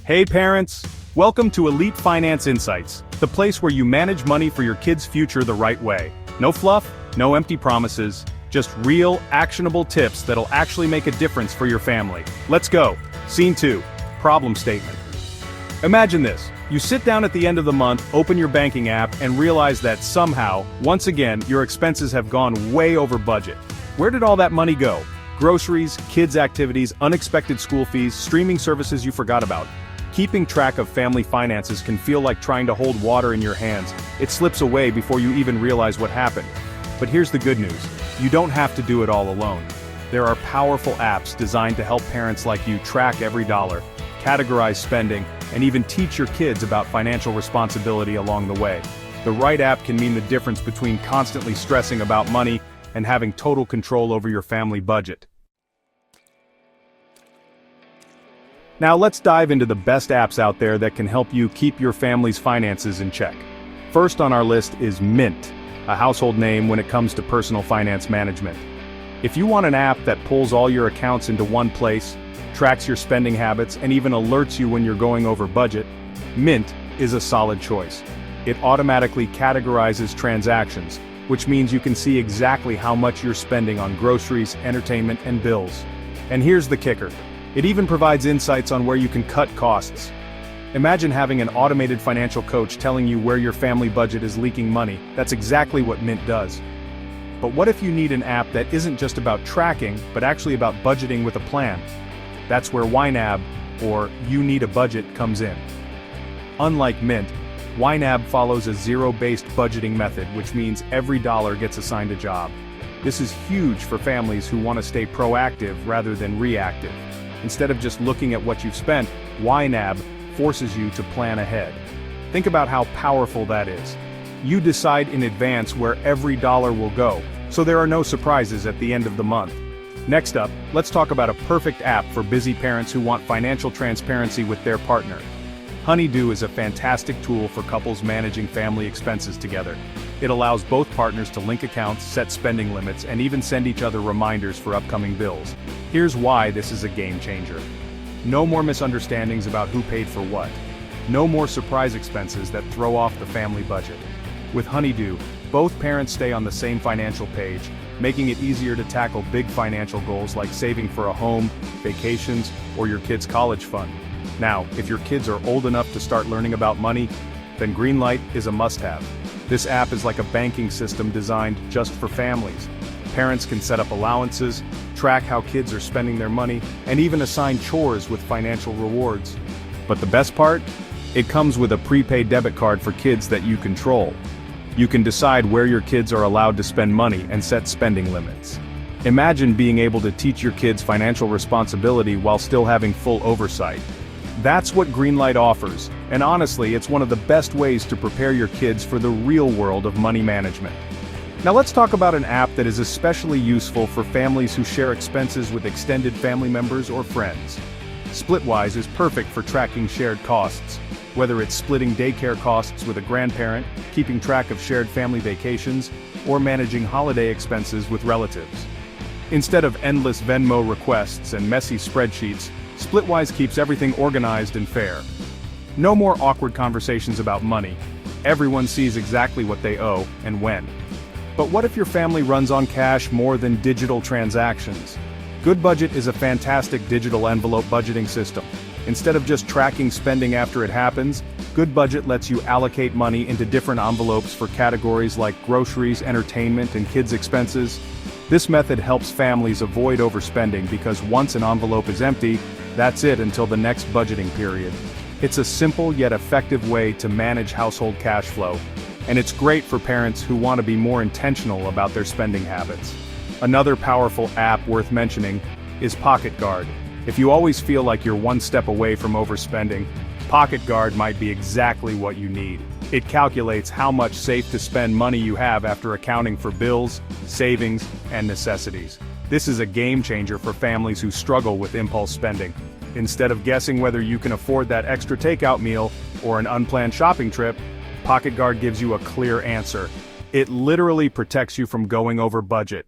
Hey parents! Welcome to Elite Finance Insights, the place where you manage money for your kids' future the right way. No fluff, no empty promises, just real, actionable tips that'll actually make a difference for your family. Let's go. Scene 2. Problem statement. Imagine this. You sit down at the end of the month, open your banking app, and realize that somehow, once again, your expenses have gone way over budget. Where did all that money go? Groceries, kids' activities, unexpected school fees, streaming services you forgot about. Keeping track of family finances can feel like trying to hold water in your hands. It slips away before you even realize what happened. But here's the good news. You don't have to do it all alone. There are powerful apps designed to help parents like you track every dollar, categorize spending, and even teach your kids about financial responsibility along the way. The right app can mean the difference between constantly stressing about money and having total control over your family budget. Now let's dive into the best apps out there that can help you keep your family's finances in check. First on our list is Mint, a household name when it comes to personal finance management. If you want an app that pulls all your accounts into one place, tracks your spending habits, and even alerts you when you're going over budget, Mint is a solid choice. It automatically categorizes transactions, which means you can see exactly how much you're spending on groceries, entertainment, and bills. And here's the kicker. It even provides insights on where you can cut costs. Imagine having an automated financial coach telling you where your family budget is leaking money. That's exactly what Mint does. But what if you need an app that isn't just about tracking, but actually about budgeting with a plan? That's where YNAB, or You Need a Budget, comes in. Unlike Mint, YNAB follows a zero-based budgeting method, which means every dollar gets assigned a job. This is huge for families who want to stay proactive rather than reactive. Instead of just looking at what you've spent, YNAB forces you to plan ahead. Think about how powerful that is. You decide in advance where every dollar will go, so there are no surprises at the end of the month. Next up, let's talk about a perfect app for busy parents who want financial transparency with their partner. Honeydew is a fantastic tool for couples managing family expenses together. It allows both partners to link accounts, set spending limits, and even send each other reminders for upcoming bills. Here's why this is a game changer. No more misunderstandings about who paid for what. No more surprise expenses that throw off the family budget. With Honeydew, both parents stay on the same financial page, making it easier to tackle big financial goals like saving for a home, vacations, or your kids' college fund. Now, if your kids are old enough to start learning about money, then Greenlight is a must-have. This app is like a banking system designed just for families. Parents can set up allowances, track how kids are spending their money, and even assign chores with financial rewards. But the best part? It comes with a prepaid debit card for kids that you control. You can decide where your kids are allowed to spend money and set spending limits. Imagine being able to teach your kids financial responsibility while still having full oversight. That's what Greenlight offers, and honestly, it's one of the best ways to prepare your kids for the real world of money management. Now let's talk about an app that is especially useful for families who share expenses with extended family members or friends. Splitwise is perfect for tracking shared costs, whether it's splitting daycare costs with a grandparent, keeping track of shared family vacations, or managing holiday expenses with relatives. Instead of endless Venmo requests and messy spreadsheets, Splitwise keeps everything organized and fair. No more awkward conversations about money. Everyone sees exactly what they owe and when. But what if your family runs on cash more than digital transactions? GoodBudget is a fantastic digital envelope budgeting system. Instead of just tracking spending after it happens, GoodBudget lets you allocate money into different envelopes for categories like groceries, entertainment, and kids' expenses. This method helps families avoid overspending because once an envelope is empty, that's it until the next budgeting period. It's a simple yet effective way to manage household cash flow, and it's great for parents who want to be more intentional about their spending habits. Another powerful app worth mentioning is Pocket Guard. If you always feel like you're one step away from overspending, Pocket Guard might be exactly what you need. It calculates how much safe to spend money you have after accounting for bills, savings, and necessities. This is a game changer for families who struggle with impulse spending. Instead of guessing whether you can afford that extra takeout meal or an unplanned shopping trip, Pocket Guard gives you a clear answer. It literally protects you from going over budget.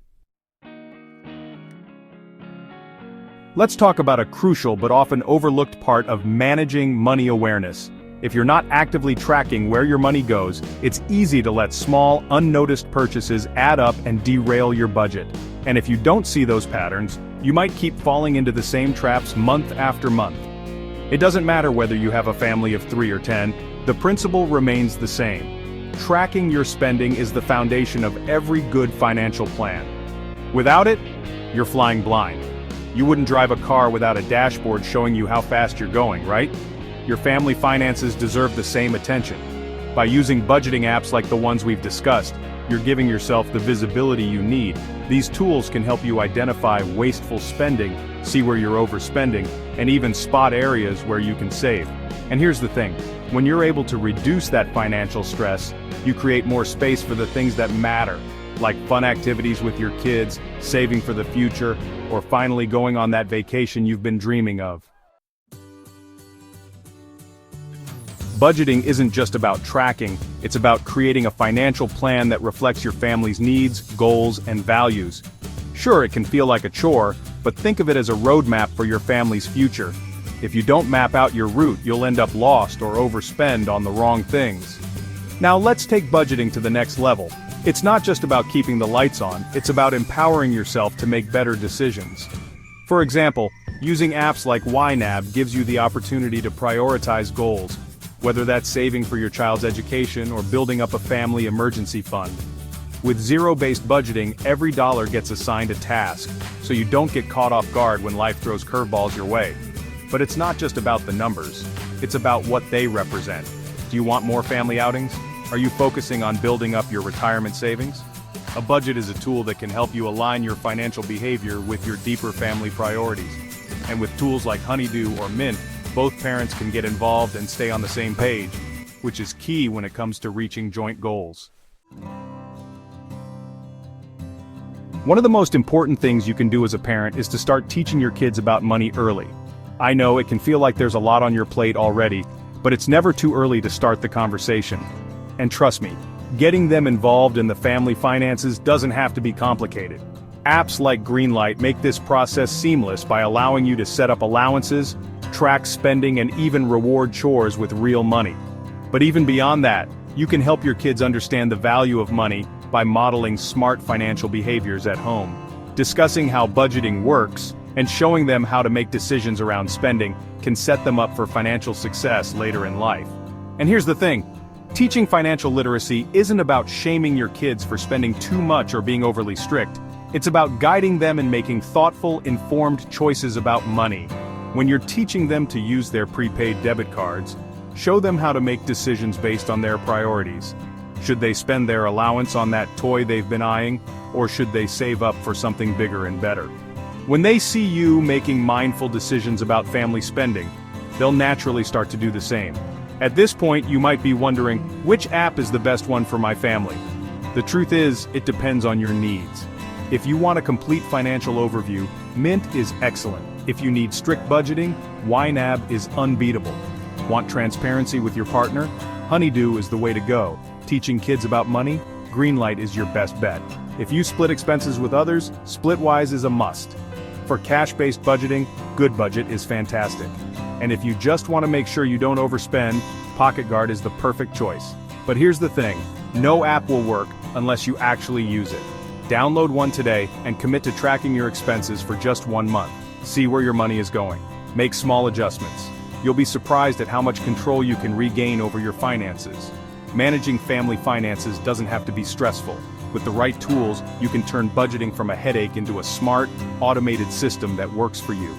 Let's talk about a crucial but often overlooked part of managing money awareness. If you're not actively tracking where your money goes, it's easy to let small, unnoticed purchases add up and derail your budget. And if you don't see those patterns, you might keep falling into the same traps month after month. It doesn't matter whether you have a family of 3 or 10, the principle remains the same. Tracking your spending is the foundation of every good financial plan. Without it, you're flying blind. You wouldn't drive a car without a dashboard showing you how fast you're going, right? Your family finances deserve the same attention. By using budgeting apps like the ones we've discussed, you're giving yourself the visibility you need. These tools can help you identify wasteful spending, see where you're overspending, and even spot areas where you can save. And here's the thing, when you're able to reduce that financial stress, you create more space for the things that matter, like fun activities with your kids, saving for the future, or finally going on that vacation you've been dreaming of. Budgeting isn't just about tracking, it's about creating a financial plan that reflects your family's needs, goals, and values. Sure, it can feel like a chore, but think of it as a roadmap for your family's future. If you don't map out your route, you'll end up lost or overspend on the wrong things. Now let's take budgeting to the next level. It's not just about keeping the lights on, it's about empowering yourself to make better decisions. For example, using apps like YNAB gives you the opportunity to prioritize goals, whether that's saving for your child's education or building up a family emergency fund. With zero-based budgeting, every dollar gets assigned a task, so you don't get caught off guard when life throws curveballs your way. But it's not just about the numbers, it's about what they represent. Do you want more family outings? Are you focusing on building up your retirement savings? A budget is a tool that can help you align your financial behavior with your deeper family priorities. And with tools like Honeydew or Mint, both parents can get involved and stay on the same page, which is key when it comes to reaching joint goals. One of the most important things you can do as a parent is to start teaching your kids about money early. I know it can feel like there's a lot on your plate already, but it's never too early to start the conversation. And trust me, getting them involved in the family finances doesn't have to be complicated. Apps like Greenlight make this process seamless by allowing you to set up allowances, track spending, and even reward chores with real money. But even beyond that, you can help your kids understand the value of money by modeling smart financial behaviors at home. Discussing how budgeting works, and showing them how to make decisions around spending can set them up for financial success later in life. And here's the thing, teaching financial literacy isn't about shaming your kids for spending too much or being overly strict. It's about guiding them and making thoughtful, informed choices about money. When you're teaching them to use their prepaid debit cards, show them how to make decisions based on their priorities. Should they spend their allowance on that toy they've been eyeing, or should they save up for something bigger and better? When they see you making mindful decisions about family spending, they'll naturally start to do the same. At this point, you might be wondering, which app is the best one for my family? The truth is, it depends on your needs. If you want a complete financial overview, Mint is excellent. If you need strict budgeting, YNAB is unbeatable. Want transparency with your partner? Honeydew is the way to go. Teaching kids about money? Greenlight is your best bet. If you split expenses with others, Splitwise is a must. For cash-based budgeting, Good Budget is fantastic. And if you just want to make sure you don't overspend, Pocket Guard is the perfect choice. But here's the thing, no app will work unless you actually use it. Download one today and commit to tracking your expenses for just 1 month. See where your money is going. Make small adjustments. You'll be surprised at how much control you can regain over your finances. Managing family finances doesn't have to be stressful. With the right tools, you can turn budgeting from a headache into a smart, automated system that works for you.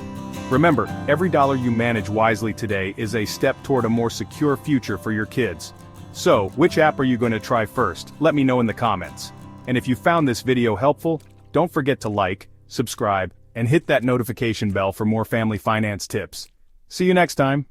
Remember, every dollar you manage wisely today is a step toward a more secure future for your kids. So, which app are you going to try first? Let me know in the comments. And if you found this video helpful, don't forget to like, subscribe, and hit that notification bell for more family finance tips. See you next time.